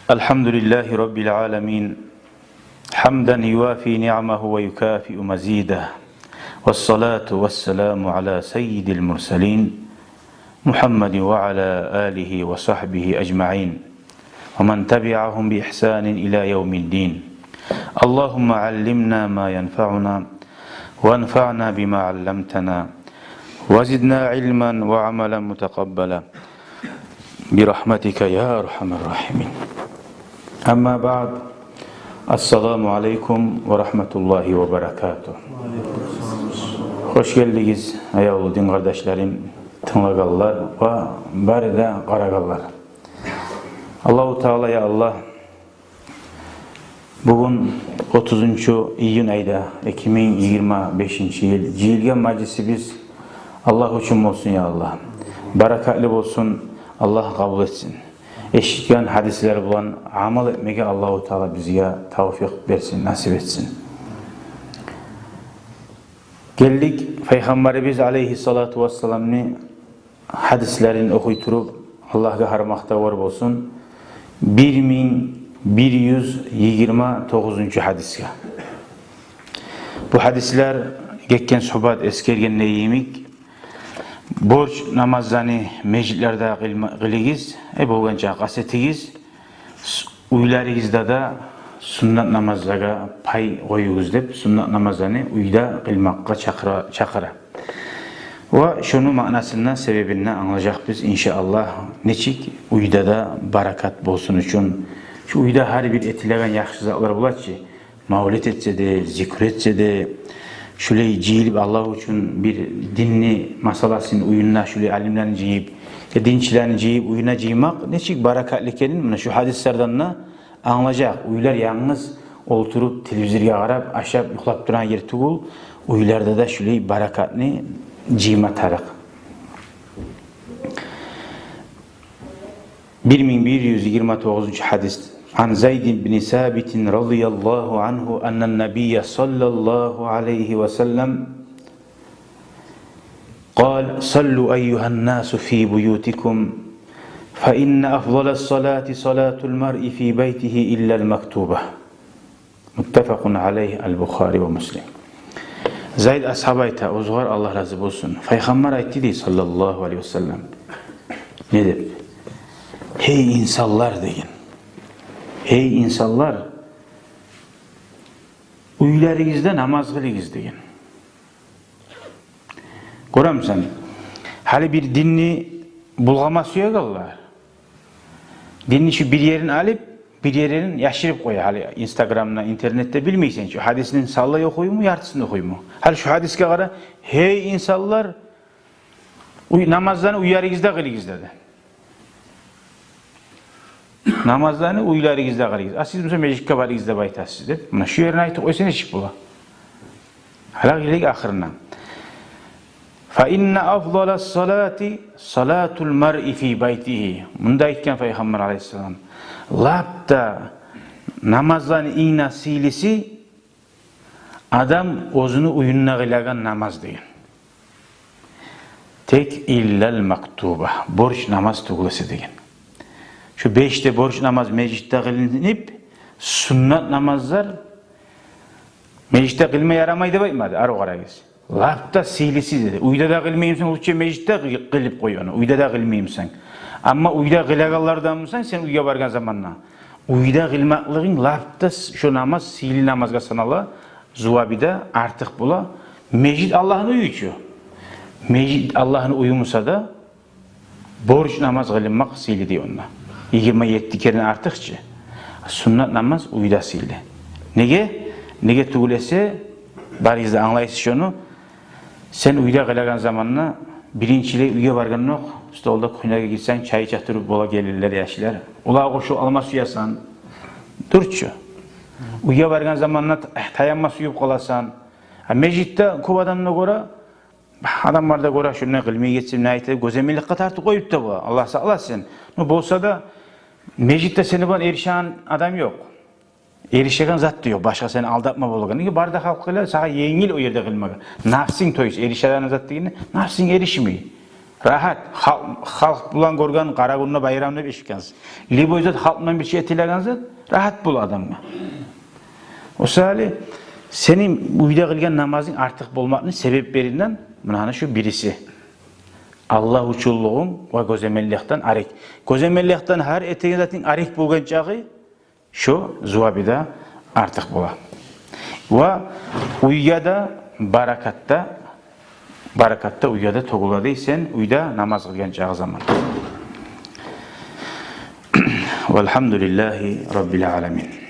Elhamdülillahi Rabbil alemin. Hamden yuvafi ni'amahu ve yukafi'u mazide. Vessalatu vesselamu ala seyyidil murselin. Muhammedin ve ala alihi ve sahbihi ecma'in. Ve men tebi'ahum bi ihsanin ila yevmiddin. Allahümme allimna ma yenfa'una. Ve enfa'na bima allamtana. Ve zidna ilmen ve amelen mutekabbela. Birahmetike ya erhamer rahimin. Amma ba'd. Assalamu aleykum ve rahmetullahi ve berekatuh. Hoş geldiniz ayağlı din kardeşlerim, tınlagallar ve bari de karagallar. Allahu Teala ya Allah, bugün 30. iyun ayda 2025 yıl Cilgen Majlisi biz Allah için olsun ya Allah. Barakatli olsun, Allah kabul etsin. Eşitken hadisler bulan amal etmeye Allahu Teala bize tevfik versin, nasip etsin. Geldik Peygamberimiz aleyhissalatu vesselam'ın hadislerini okuyturup Allah'a harmakta var olsun. 1129. hadisga. Bu hadisler geçken sohbat eskergen neyimik borç namazlarını meclislerde kılıyız. Boğanca kasetiyiz. Uylarınızda da sünnet namazlara pay koyuyuz deyip sünnet namazlarını uyda kılmakka çakıra. Ve şunu manasından sebebinden anlayacak biz inşallah. Neçik uyda da barakat bolsun için. Şu uyda her bir etileyen yaxşı zatlar bular ki mavlid etse de, zikretse de, şöyle ciyilip Allah için bir dinli masalasını uyunna şöyle alimlerini ciyip, dinçilerini ciyip uyuna ciymak neçik barakatlikelin şu hadislerden anlayacak. Uylar yalnız oturup televizyona karab aşağı yuklap duran yer tugul. Uylarda da şöyle barakatlı ciyma tarık. 1129. hadis. An Zeyd bin Sabit radıyallahu anhu ennen Nebiye sallallahu aleyhi ve sellem قال صلوا أيها الناس في بيوتكم فإن أفضل الصلاة صلاة المرء في بيته إلا المكتوبة متفق عليه البخاري ومسلم. Zeyd ashabayta uzgar Allah razı olsun. Peygamber aytti di sallallahu aleyhi ve sellem. Ne dedi? Hey insanlar deyin. Hey insanlar, uylarınızda namaz kılınız deyin. Görem sen, hali bir dinni bulgaması yok Allah. Dinni şu bir yerin alıp, bir yerin yaşırıp koy. Hali Instagram'da, internette bilmeysen şu hadisinin salla okuyu mu, yartısını okuyu mu? Hali şu hadiske kadar, hey insanlar, namazlarını uylarınızda kılınız dedi. Namazlarını uylarınızda kılınız. Siz mesela mecliske varınızda baytasız dedi. Buna şu yerine ait koysa ne çık bula? Hala gidelim ahırına. فَاِنَّ أَفْضَلَ الصَّلَاةِ صَلَاتُ الْمَرْءِ ف۪ي بَيْتِهِ Bundayken Peygamber aleyhisselam labda namazların en asilisi adam özünü uyununa kılagan namaz deyin. Tek illel maktuba borç namaz tuğlası deyin. Şu 5'te borç namaz meclitte kılınıp sünnet namazlar meclitte kılmaya yaramaydı baymadı. Arı karayız. Labda silisi dedi. Uyda da kılmayımsan uçça meclitte kılıp koy onu. Uyda da kılmayımsan. Ama uyda kılagallardan mısın sen uyga bargan zamanla. Uyda kılmaklığın labda şu namaz sili namazga sanala zuvabida artık bula. Mecid Allah'ın uyuyor. Mecid Allah'ın uyumusa da borç namaz kılınmak sili diyor onunla. 27 kere artıkça. Sünnet namaz uyda sili. Nege tuğlese barizde anlayışı şunu. Sen uyda kılagan zamanla birinciyle uyga bargan yok. Stolda kuynaga gitsen çay çatırıp bola gelirler yaşlar. Ula koşu alma suyasan. Durçu. Uyga bargan zamanla tayanma suyup kolasan. Meclitte kub adamına göre adamlarda göre şunu kılmaya geçsin ne ayet gözemelik katartı koyup da bu. Allah sağlasın. Ne bolsa da meclitte seni bana erişen adam yok. Erişegen zat diyor. Başka seni aldatma bolgan. Nige barda halkıyla sana yengil o yerde kılmak. Nafsin toyuz erişeden zat degeni nafsin erişmeyi. Rahat. Halk bulan gorgan kara gününe bayramda beşikeniz. Libo izat halkman bir şey etilegenizat, rahat bul adamga. O sali senin uyda kılgan namazın artık bulmakının sebep berinden buna şu birisi. Allah uçulluğun ve gözemellikten arek. Gözemellikten her etegen zaten arek bulgan çağı şu zuhabida artık bula. Ve uyyada barakatta uyyada toguladıysan uyda namaz kılgan çağı zaman. Velhamdülillahi Rabbil alemin.